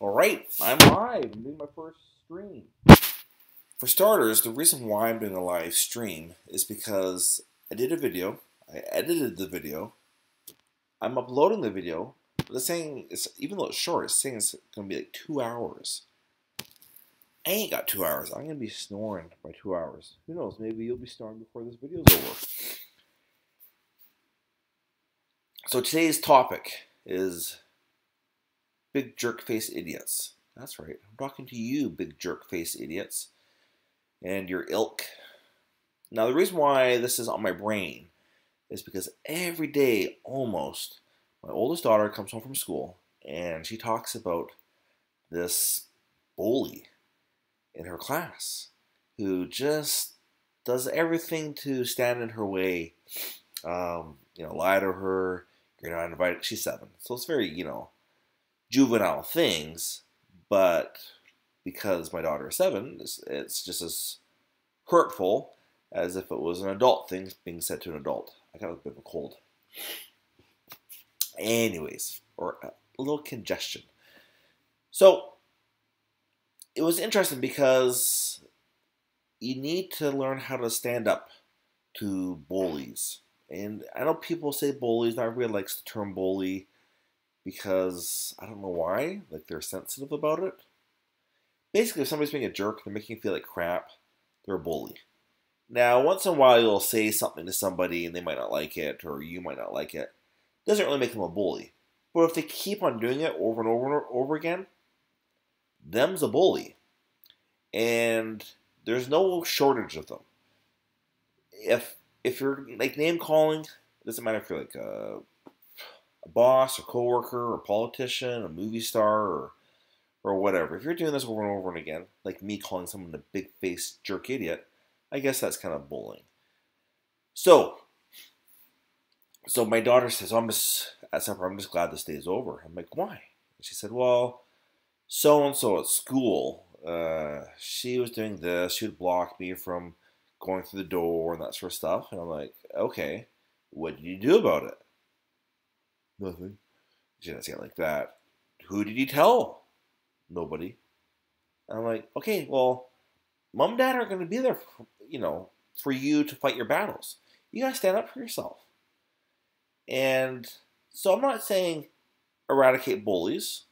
Alright, I'm live. I'm doing my first stream. For starters, the reason why I'm doing a live stream is because I did a video, I edited the video, I'm uploading the video, but it's saying, even though it's short, it's saying it's going to be like 2 hours. I ain't got 2 hours. I'm going to be snoring by 2 hours. Who knows, maybe you'll be snoring before this video's over. So today's topic is big jerk face idiots. That's right. I'm talking to you, big jerk face idiots, and your ilk. Now, the reason why this is on my brain is because every day, almost, my oldest daughter comes home from school, and she talks about this bully in her class who just does everything to stand in her way. Lie to her. You're not invited. She's 7, so it's very, juvenile things, but because my daughter is 7, it's just as hurtful as if it was an adult thing being said to an adult. I got a bit of a cold. Anyways, or a little congestion. So, it was interesting because you need to learn how to stand up to bullies. And I know people say bullies, not everybody likes the term bully, because I don't know why, like they're sensitive about it. Basically, if somebody's being a jerk, they're making you feel like crap, they're a bully. Now, once in a while, you'll say something to somebody and they might not like it, or you might not like it. Doesn't really make them a bully. But if they keep on doing it over and over and over again, them's a bully. And there's no shortage of them. If you're like name calling, it doesn't matter if you're like a boss, a coworker, a politician, a movie star, or whatever. If you're doing this over and over and again, like me calling someone a big-faced jerk idiot, I guess that's kind of bullying. So my daughter says, I'm just glad this day is over. I'm like, why? And she said, well, so-and-so at school, she was doing this. She would block me from going through the door and that sort of stuff. And I'm like, okay, what did you do about it? Nothing. She didn't say it like that. Who did you tell? Nobody. And I'm like, okay, well, mom and dad are going to be there, for you to fight your battles. You got to stand up for yourself. And so I'm not saying eradicate bullies.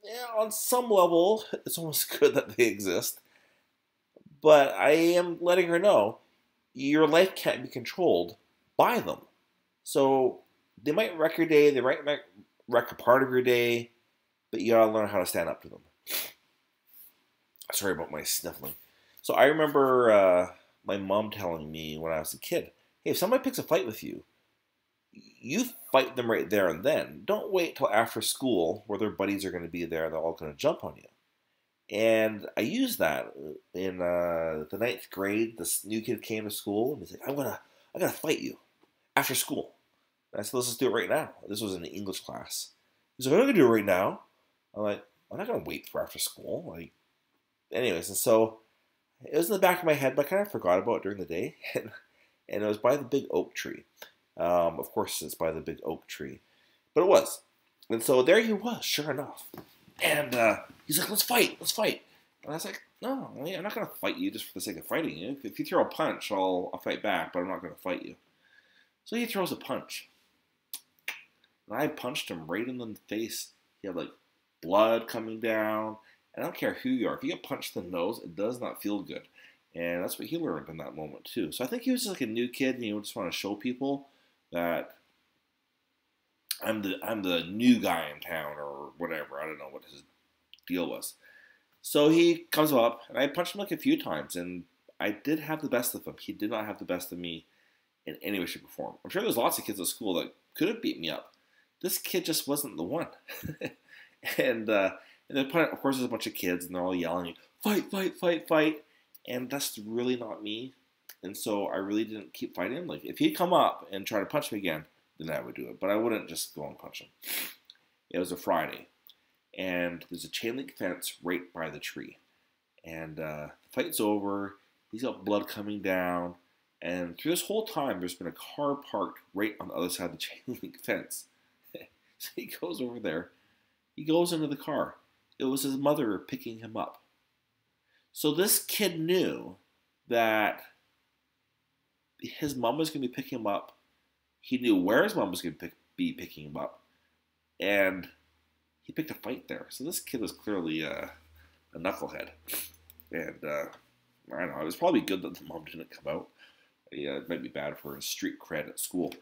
Yeah, on some level, it's almost good that they exist. But I am letting her know your life can't be controlled by them. So they might wreck your day, they might wreck a part of your day, but you gotta learn how to stand up to them. Sorry about my sniffling. So I remember my mom telling me when I was a kid, hey, if somebody picks a fight with you, you fight them right there and then. Don't wait till after school where their buddies are going to be there and they're all going to jump on you. And I used that in the 9th grade. This new kid came to school and he's like, I'm gonna fight you after school. And I said, let's just do it right now. This was in the English class. He's like, I'm not gonna do it right now. I'm like, I'm not gonna wait for after school. Anyways, and so it was in the back of my head, but I kind of forgot about it during the day. And it was by the big oak tree. Of course, it's by the big oak tree, but it was. And so there he was, sure enough. And he's like, let's fight. And I was like, no, I'm not going to fight you just for the sake of fighting you. If you throw a punch, I'll fight back, but I'm not going to fight you. So he throws a punch. And I punched him right in the face. He had, blood coming down. And I don't care who you are. If you get punched in the nose, it does not feel good. And that's what he learned in that moment, too. So I think he was just like a new kid, and he just want to show people that I'm the new guy in town or whatever. I don't know what his deal was. So he comes up, and I punched him a few times, and I did have the best of him. He did not have the best of me in any way, shape, or form. I'm sure there's lots of kids at school that could have beat me up. This kid just wasn't the one. And then, of course, there's a bunch of kids, and they're all yelling, fight, fight, fight, fight. And that's really not me. And so I really didn't keep fighting him. If he'd come up and try to punch me again, then I would do it. But I wouldn't just go and punch him. It was a Friday. And there's a chain link fence right by the tree. And the fight's over. He's got blood coming down. And through this whole time, there's been a car parked right on the other side of the chain link fence. So he goes over there He goes into the car. It was his mother picking him up. So this kid knew that his mom was going to be picking him up. He knew where his mom was going to be picking him up. And he picked a fight there. So this kid was clearly a knucklehead. And I don't know, it was probably good that the mom didn't come out. Yeah, it might be bad for his street cred at school.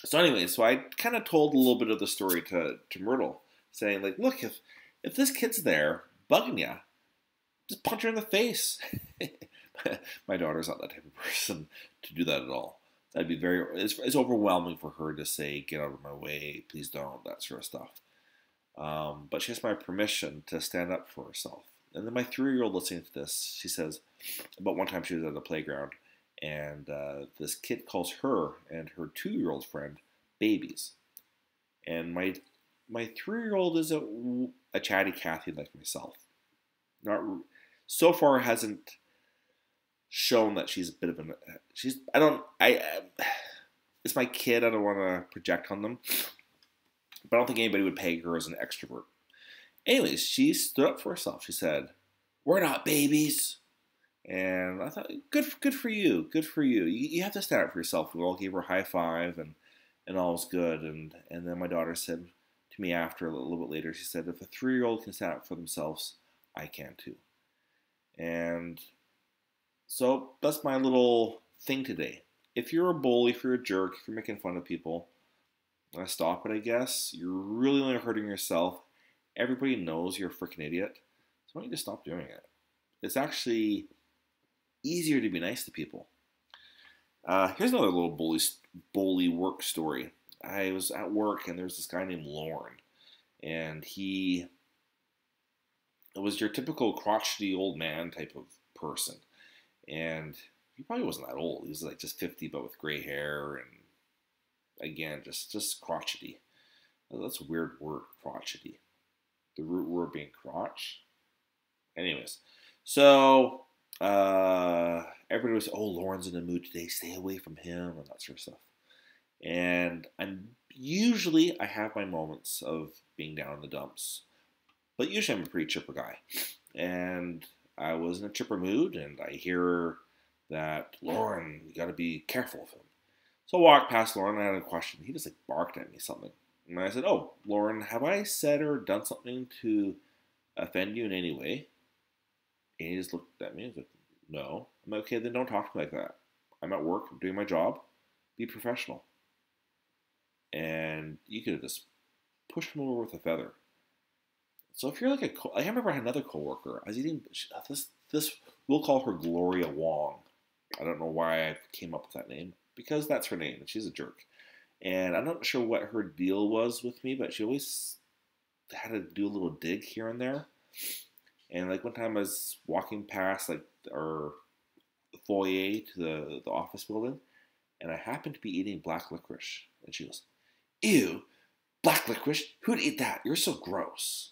So anyway, so I kind of told a little bit of the story to Myrtle, saying like, look, if this kid's there bugging you, just punch her in the face. My daughter's not that type of person to do that at all. That'd be it's overwhelming for her to say, get out of my way, please don't, that sort of stuff. But she has my permission to stand up for herself. And then my 3-year-old listening to this, she says, about one time she was at the playground, and this kid calls her and her 2-year-old friend babies. And my 3-year-old is a chatty Cathy like myself. Not so far hasn't shown that she's a bit of it's my kid, I don't want to project on them, but I don't think anybody would peg her as an extrovert. Anyways, she stood up for herself. She said, we're not babies. And I thought, good for you. Good for you. You have to stand up for yourself. We all gave her a high five, and all was good. And then my daughter said to me after, a little bit later, she said, if a 3-year-old can stand up for themselves, I can too. And so that's my little thing today. If you're a bully, if you're a jerk, if you're making fun of people, stop it, I guess. You're really only hurting yourself. Everybody knows you're a freaking idiot. So why don't you just stop doing it? It's actually easier to be nice to people. Here's another little bully work story. I was at work and there's this guy named Lauren. And he was your typical crotchety old man type of person. And he probably wasn't that old. He was like just 50 but with gray hair and again, just crotchety. That's a weird word, crotchety. The root word being crotch. Anyways, so everybody was, oh, Lauren's in the mood today. Stay away from him and that sort of stuff. And I have my moments of being down in the dumps, but usually I'm a pretty chipper guy. And I was in a chipper mood, and I hear that Lauren, you got to be careful of him. So I walked past Lauren and I had a question. He just like barked at me something. And I said, oh, Lauren, have I said or done something to offend you in any way? And he just looked at me and was like, no. I'm like, okay, then don't talk to me like that. I'm at work. I'm doing my job. Be professional. And you could have just pushed him over with a feather. So if you're like I remember I had another coworker. I was eating this. We'll call her Gloria Wong. I don't know why I came up with that name, because that's her name and she's a jerk. And I'm not sure what her deal was with me, but she always had to do a little dig here and there. And like one time I was walking past like our foyer to the office building, and I happened to be eating black licorice. And she goes, ew, black licorice? Who'd eat that? You're so gross.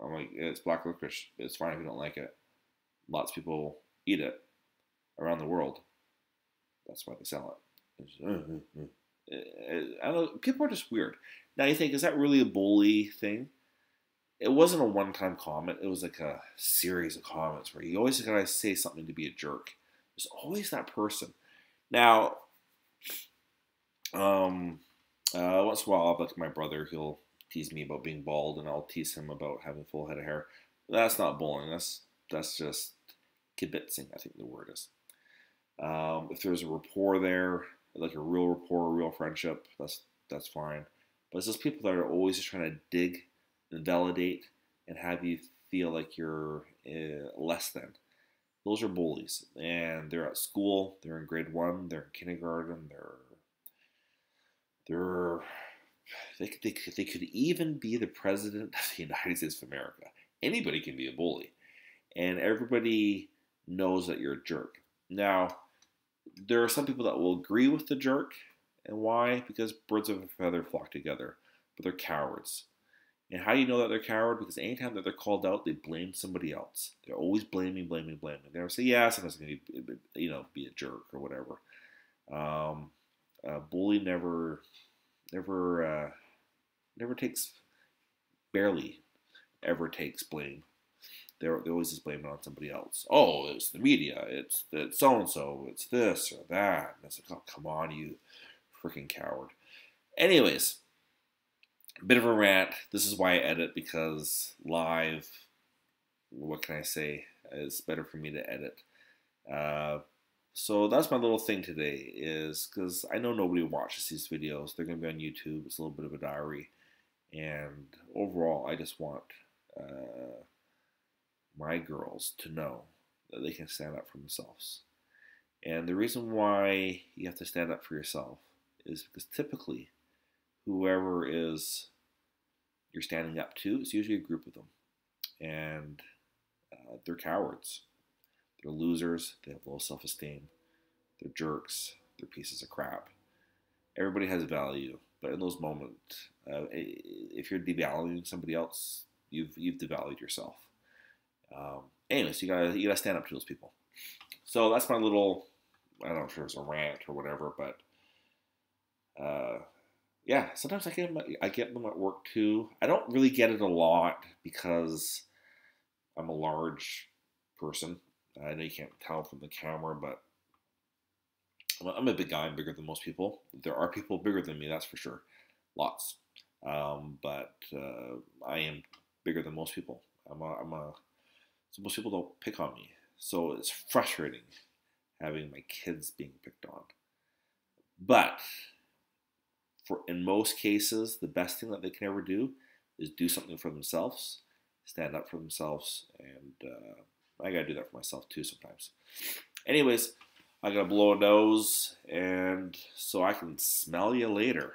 I'm like, it's black licorice. It's fine if you don't like it. Lots of people eat it around the world. That's why they sell it. I don't know. People are just weird. Now you think, is that really a bully thing? It wasn't a one-time comment. It was like a series of comments where you always gotta say something to be a jerk. There's always that person. Now, once in a while, like my brother, he'll tease me about being bald, and I'll tease him about having a full head of hair. That's not bullying. That's just kibitzing, I think the word is. If there's a rapport there, like a real rapport, a real friendship, that's fine. But it's just people that are always just trying to dig and validate and have you feel like you're less than. Those are bullies, and they're at school. They're in grade 1. They're in kindergarten. They could even be the president of the United States of America. Anybody can be a bully, and everybody knows that you're a jerk. Now, there are some people that will agree with the jerk, and why? Because birds of a feather flock together, but they're cowards. And how do you know that they're coward? Because anytime that they're called out, they blame somebody else. They're always blaming. They never say, yeah, sometimes I'm going to be a jerk or whatever. A bully never takes barely ever takes blame. They always just blame it on somebody else. Oh, it's the media. It's the so-and-so. It's this or that. And it's like, oh, come on, you freaking coward. Anyways, a bit of a rant. This is why I edit, because live, what can I say? It's better for me to edit. So that's my little thing today, is because I know nobody watches these videos. They're going to be on YouTube. It's a little bit of a diary. And overall, I just want my girls to know that they can stand up for themselves. And the reason why you have to stand up for yourself is because typically whoever is you're standing up to is usually a group of them. And they're cowards. They're losers. They have low self-esteem. They're jerks. They're pieces of crap. Everybody has value, but in those moments, if you're devaluing somebody else, you've devalued yourself. Anyways, you gotta stand up to those people. So that's my little, I don't know if it's a rant or whatever, but yeah, sometimes I get them at work too. I don't really get it a lot because I'm a large person. I know you can't tell from the camera, but I'm a big guy. I'm bigger than most people. There are people bigger than me, that's for sure. Lots. But I am bigger than most people. So most people don't pick on me. So it's frustrating having my kids being picked on. But in most cases, the best thing that they can ever do is do something for themselves, stand up for themselves, and I gotta do that for myself too sometimes. Anyways, I gotta blow a nose, and so I can smell you later.